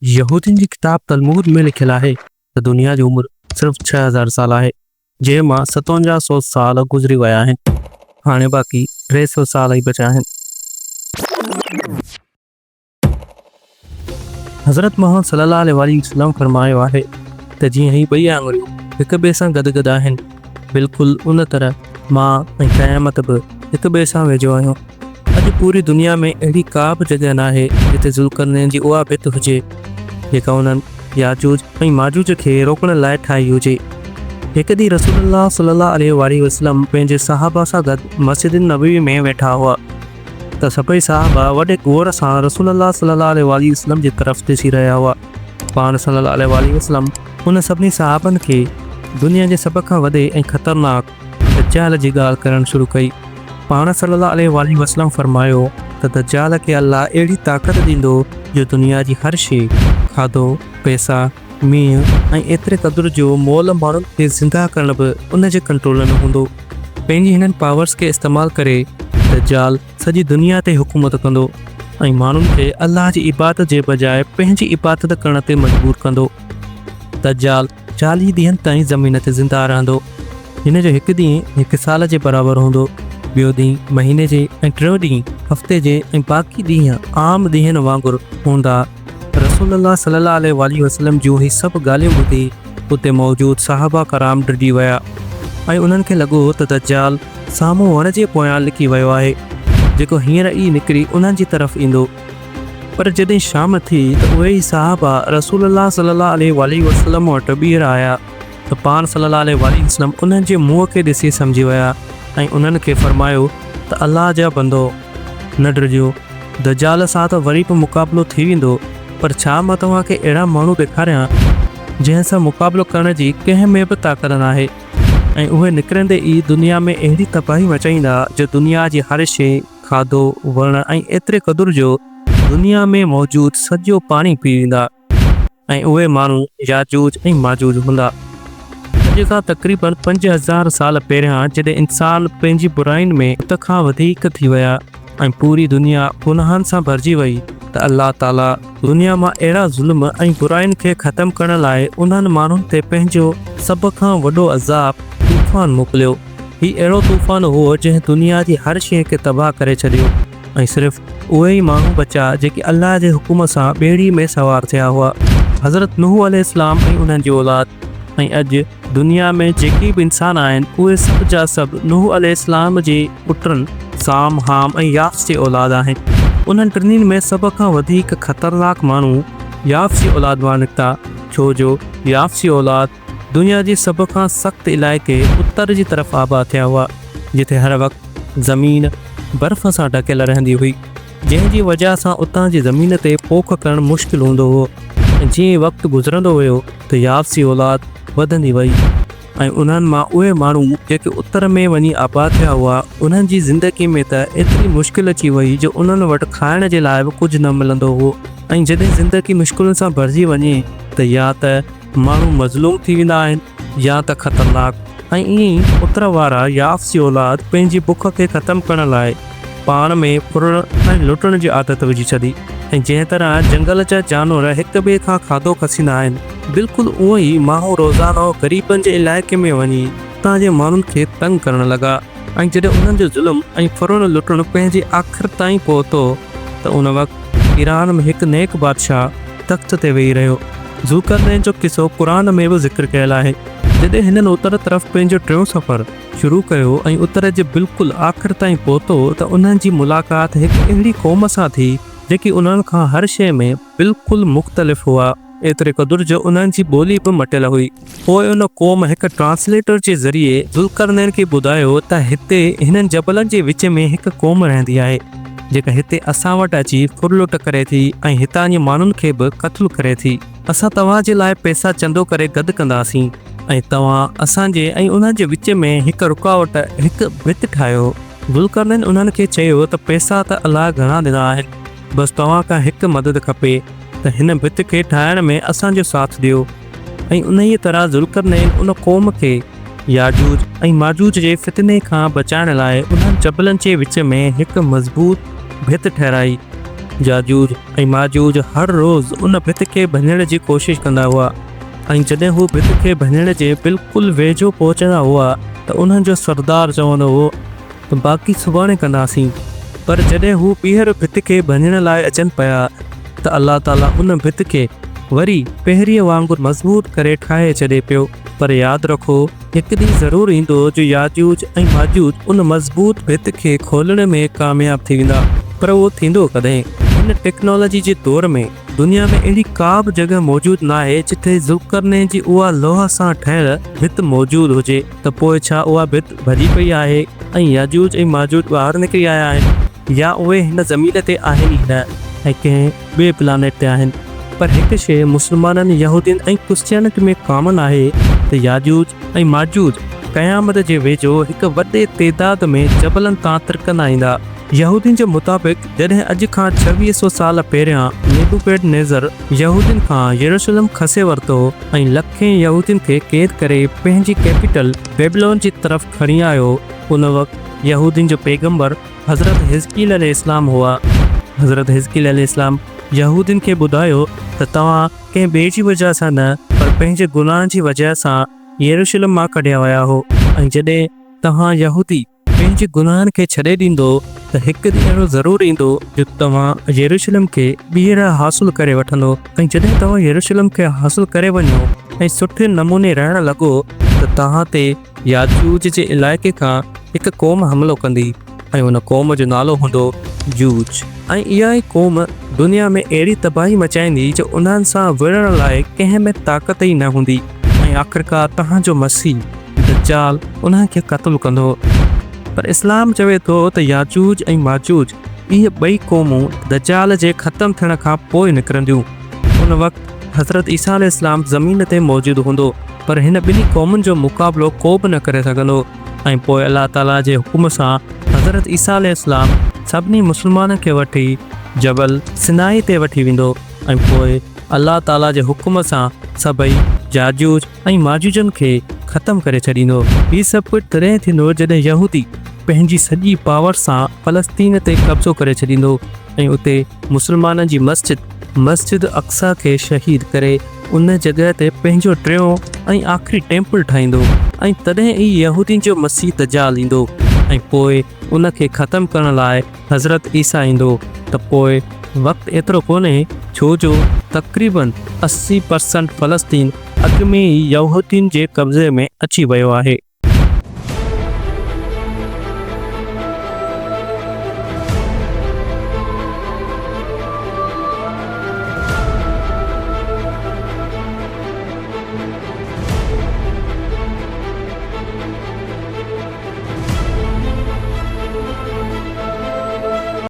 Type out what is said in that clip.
यहूदियुनि जी किताब तलमूद में लिखियलु आहे त दुनिया जी उमिरि सिर्फ़ 6000 साल आहे, जंहिं मां 5700 साल गुज़री विया आहिनि। हाणे बाक़ी 300 साल ई बचिया आहिनि। हज़रत मोहम्मद सल्लल्लाहु अलैहि वसल्लम फरमायो आहे त जीअं ही ॿई आङुरियूं हिक ॿिए सां गॾु आहिनि, बिल्कुलु उन तरह मां ऐं क़यामत बि हिक ॿिए सां वेझो आहियूं। अॼु पूरी दुनिया में अहिड़ी का बि जॻह नाहे जिते ज़ुल्करनैन जी उहा भित हुजे जेका उन्हनि याजूज ऐं माजूज खे रोकण लाइ ठाही हुजे। हिक ॾींहुं रसूलुल्लाह सल्लल्लाहु अलैहि वसल्लम पंहिंजे सहाबा सां गॾु मस्जिद नबवी में वेठा हुआ त सभई सहाबा वॾे गौर सां रसूलुल्लाह सल्लल्लाहु अलैहि वसल्लम जी तरफ़ ॾिसी रहिया हुआ। पाण सल्लल्लाहु अलैहि वसल्लम उन सभिनी सहाबनि खे दुनिया जे सभ खां वॾे ऐं ख़तरनाक दज्जाल जी ॻाल्हि करणु शुरू कई। पाण सल्लल्लाहु अलैहि वसल्लम फरमायो त दज्जाल खे अल्लाह अहिड़ी ताक़त ॾींदो जो दुनिया जी हर शइ, खाधो, पैसा, मींहुं ऐं एतिरे क़दुरु जो मोल माण्हुनि खे ज़िंदा करण बि उन जे कंट्रोल में हूंदो। पंहिंजी हिननि पावर्स खे इस्तेमालु करे दज्जाल सॼी दुनिया ते हुकूमत कंदो ऐं माण्हुनि खे अल्लाह जी इबादत जे बजाए पंहिंजी इबादत करण ते मजबूर कंदो। दज्जाल 40 ॾींहंनि ताईं ज़मीन ते ज़िंदा रहंदो। हिन जो हिकु ॾींहुं हिकु साल जे बराबरि हूंदो, ॿियो ॾींहुं महीने जे ऐं टियों ॾींहुं हफ़्ते जे ऐं बाक़ी ॾींहं आम ॾींहंनि वांगुरु हूंदा। रसूलुल्लाह सल्लल्लाहु अलैहि वसल्लम जूं ही सभु ॻाल्हियूं ॿुधी उते मौजूदु सहाबा कराम डिॼी विया ऐं उन्हनि खे लॻो त दज्जाल साम्हूं वण जे पोयां लिकी वियो आहे, जेको हींअर ई निकिरी उन्हनि जी तरफ़ ईंदो। पर जॾहिं शाम थी त उहे ई सहाबा रसूलुल्लाह सल्लल्लाहु अलैहि वसल्लम वटि ॿीहर आया त पाण सल्लल्लाहु अलैहि वसल्लम उन्हनि जे मुंहं खे ॾिसी सम्झी विया ऐं उन्हनि खे फरमायो त अल्लाह जा बंदो, न डिॼो, दज्जाल सां त वरी बि मुक़ाबिलो थी वेंदो, पर छा मां तव्हांखे अहिड़ा माण्हू ॾेखारियां जंहिं सां मुक़ाबिलो करण जी कंहिं में बि ताक़त नाहे ऐं उहे निकिरंदे ई दुनिया में अहिड़ी तबाही मचाईंदा जो दुनिया जी हर शइ, खाधो, वण ऐं एतिरे क़दुरु जो दुनिया में मौजूदु सॼो पाणी पी वेंदा ऐं उहे माण्हू याजूज ऐं माजूज हूंदा। अॼु खां तक़रीबन 5000 साल पहिरियां जॾहिं इंसान पंहिंजी बुराइनि में हद खां वधीक थी विया ऐं पूरी दुनिया गुनाहनि सां भरिजी वई त अल्लाह ताला दुनिया मां अहिड़ा ज़ुल्म ऐं बुराइनि खे ख़तमु करण लाइ उन्हनि माण्हुनि ते पंहिंजो सभ खां वॾो अज़ाब तूफ़ान मोकिलियो। ही अहिड़ो तूफ़ान हो जंहिं दुनिया जी हर शइ खे तबाह करे छॾियो ऐं सिर्फ़ु उहे ई माण्हू बचा जेके अल्लाह जे हुकुम सां ॿेड़ी में सवार थिया हुआ, हज़रत नूह अलैहिस्सलाम ऐं उन्हनि जी औलाद। ऐं अॼु दुनिया में जेके बि इंसान आहिनि उहे सभु जा सभु नूह अलैहिस्सलाम जे पुटनि साम, हाम ऐं याफ़ जी औलाद आहिनि। उन्हनि टिनिनि में सभ खां वधीक ख़तरनाक माण्हू याफ़ जी औलाद मां निकिता, छो जो याफ़ जी औलाद दुनिया जी सभ खां सख़्तु इलाइक़े उत्तर जी तरफ़ आबाद थिया हुआ, जिते हर वक़्तु ज़मीन बर्फ़ सां ढकियल रहंदी हुई, जंहिंजी वजह सां उतां जी ज़मीन ते पोख करणु मुश्किल हूंदो हो। ऐं जीअं वक़्तु गुज़रंदो वियो त याफ़ जी औलाद वधंदी वई ऐं उन्हनि मां उहे माण्हू जेके उत्तर में वञी आबाद थिया हुआ, उन्हनि जी ज़िंदगी में त एतिरी मुश्किल अची वई जो उन्हनि वटि खाइण जे लाइ बि कुझु न मिलंदो हो। ऐं जॾहिं ज़िंदगी मुश्किलुनि सां भरिजी वञे त या त माण्हू मज़लूम थी वेंदा आहिनि या त ख़तरनाक। ऐं ईअं ई उत्तर वारा याफ़ जी औलाद पंहिंजी बुख खे ख़तमु करण लाइ पाण में फुरण ऐं लुटण जी आदत विझी छॾी ऐं जंहिं तरह जंगल जा जानवर हिक ॿिए खां खाधो खसींदा आहिनि, बिल्कुलु उहो ई माण्हू रोज़ानो ग़रीबनि जे इलाइक़े में वञी उतां जे माण्हुनि खे तंग करणु लॻा। ऐं जॾहिं उन्हनि जो ज़ुल्म ऐं फुरण लुटण पंहिंजे आख़िर ताईं पहुतो त उन वक़्तु ईरान में हिकु नेक बादशाह तख़्त ते वेही रहियो। ज़ुल्करनैन जो किसो क़ुरान में बि ज़िक्र कयल आहे। जॾहिं हिननि उत्तर तरफ़ पंहिंजो टियों सफ़र शुरू कयो ऐं उत्तर जे बिल्कुलु आख़िर ताईं पहुतो त उन्हनि जी मुलाक़ात हिकु अहिड़ी क़ौम सां थी जेकी उन्हनि खां हर शइ में बिल्कुलु मुख़्तलिफ़ हुआ, एतिरे क़दुरु जो उन्हनि जी ॿोली बि मटियल हुई। पोइ उन क़ौम हिकु ट्रांसलेटर जे ज़रिए ज़ुल्करनैन खे ॿुधायो त हिते हिननि जबलनि जे विच में हिकु क़ौम रहंदी आहे जेका हिते असां वटि अची फुरलुट करे थी ऐं हितां जे माण्हुनि खे बि क़त्लु करे थी। असां तव्हां जे लाइ पैसा चंदो करे गॾु कंदासीं ऐं तव्हां असांजे ऐं उन्हनि जे विच में हिकु रुकावट, हिकु भित ठाहियो। ज़ुल्करनैन उन्हनि खे चयो त पैसा त अलाह घणा ॾिना आहिनि, बसि तव्हां खां हिकु मदद खपे त हिन भित खे ठाहिण में असांजो साथ ॾियो। ऐं उन ई तरह ज़ुल्करनैन उन क़ौम खे याजूज ऐं माजूज जे फितने खां बचाइण लाइ उन्हनि जबलनि जे विच में हिकु मज़बूत भित ठहिराई याजूज ऐं माजूज हर रोज़ उन भित खे भञण जी कोशिश कंदा हुआ ऐं जॾहिं हू भित खे भञण जे बिल्कुलु वेझो पहुचंदा हुआ त उन्हनि जो सरदार चवंदो हो त बाक़ी सुभाणे कंदासीं। पर जॾहिं हू ॿीहर भित खे भञण लाइ अचनि पिया त अल्लाह ताला उन भित खे वरी पहिरीं वांगुरु मज़बूत करे ठाहे छॾे पियो। पर यादि रखो, हिकु ॾींहुं ज़रूरु ईंदो जो याजूज ऐं माजूज उन मज़बूत भित खे खोलण में कामयाबु थी वेंदा। पर उहो थींदो कॾहिं? हिन टेक्नोलॉजी जे दौर में दुनिया में अहिड़ी का बि जॻह मौजूदु न आहे जिथे ज़ुल्करनैन जी उहा लोह सां ठहियल भित मौजूदु हुजे। त पोइ छा उहा भित भॼी पई आहे ऐं याजूज ऐं माजूज ॿाहिरि निकिरी आया आहिनि, या उहे हिन ज़मीन ते आहिनि ई न ऐं कंहिं ॿिए प्लानेट ते आहिनि? पर हिकु शइ मुस्लमाननि, यहूदियुनि ऐं क्रिश्चियननि में कॉमन आहे त याजूज ऐं माजूज क़यामत जे वेझो हिकु वॾे तइदाद में जबलनि तां तिरकंदा ईंदा। यहूदियुनि जे मुताबिक़ जॾहिं अॼु खां 2600 साल पहिरियां नेबुकदनेज़र यहूदियुनि खां यरूशलेम खसे वरितो ऐं लखें यहूदियुनि खे क़ैद करे पंहिंजी कैपिटल बेबीलोन जी तरफ़ खणी आयो, उन वक़्तु यहूदियुनि जो पैगंबर हज़रत हिज़कील अलैहिस्सलाम हुआ। हज़रत हिज़कील अलैहिस्सलाम यहूदियुनि खे ॿुधायो त तव्हां कंहिं ॿिए जी वजह सां न, पर पंहिंजे गुनाहनि जी वजह सां यरूशलेम मां कढिया विया हो। ऐं जॾहिं तव्हां यहूदी पंहिंजे गुनाहनि खे छॾे ॾींदो त हिकु ॾींहुं अहिड़ो ज़रूरु ईंदो जो तव्हां यरूशलेम खे ॿीहर हासिलु करे वठंदो। ऐं जॾहिं तव्हां यरूशलेम खे हासिलु करे वञो ऐं सुठे नमूने रहणु लॻो त तव्हां ते याजूज जे इलाइक़े खां हिकु क़ौम हमिलो कंदी ऐं उन क़ौम जो नालो हूंदो जूज। ऐं इहा ई क़ौम दुनिया में अहिड़ी तबाही मचाईंदी जो उन्हनि सां विढ़ण लाइ कंहिं में ताक़त ई न हूंदी ऐं आख़िरकार तव्हांजो मसीह दज्जाल उन्हनि खे क़त्लु कंदो। पर इस्लाम चवे थो त याजूज ऐं माजूज इहे ॿई क़ौमूं दज्जाल जे ख़तमु थियण खां पोइ निकिरंदियूं। उन वक़्तु हज़रत ईसा अलैहिस्सलाम ज़मीन ते मौजूदु हूंदो, पर हिन ॿिन्ही क़ौमुनि जो मुक़ाबिलो को बि न करे सघंदो। ऐं पोइ अल्लाह ताला जे हुकुम सां हज़रत ईसा अलैहिस्सलाम सभिनी मुस्लमाननि खे वठी जबल सिनाई ते वठी वेंदो ऐं पोइ अल्लाह ताला जे हुकुम सां सभई याजूज ऐं माजूजनि खे ख़तमु करे छॾींदो। हीउ सभु कुझु तॾहिं थींदो जॾहिं यहूदी पंहिंजी सॼी पावर सां फ़लस्तीन ते कब्ज़ो करे छॾींदो ऐं उते मुस्लमाननि जी मस्जिद अक्सा खे शहीद करे उन जॻह ते पंहिंजो टियों ऐं आख़िरी टेम्पल ठाहींदो। ऐं तॾहिं ई यहूदियुनि जो मसीह दज्जाल ईंदो ऐं पोइ उन खे ख़तमु करण लाइ हज़रत ईसा ईंदो। त पोइ वक़्तु एतिरो कोन्हे, छो जो तक़रीबन 80% फ़लस्तीन अॻु में ई यहूदियुनि जे कब्ज़े में अची वियो आहे।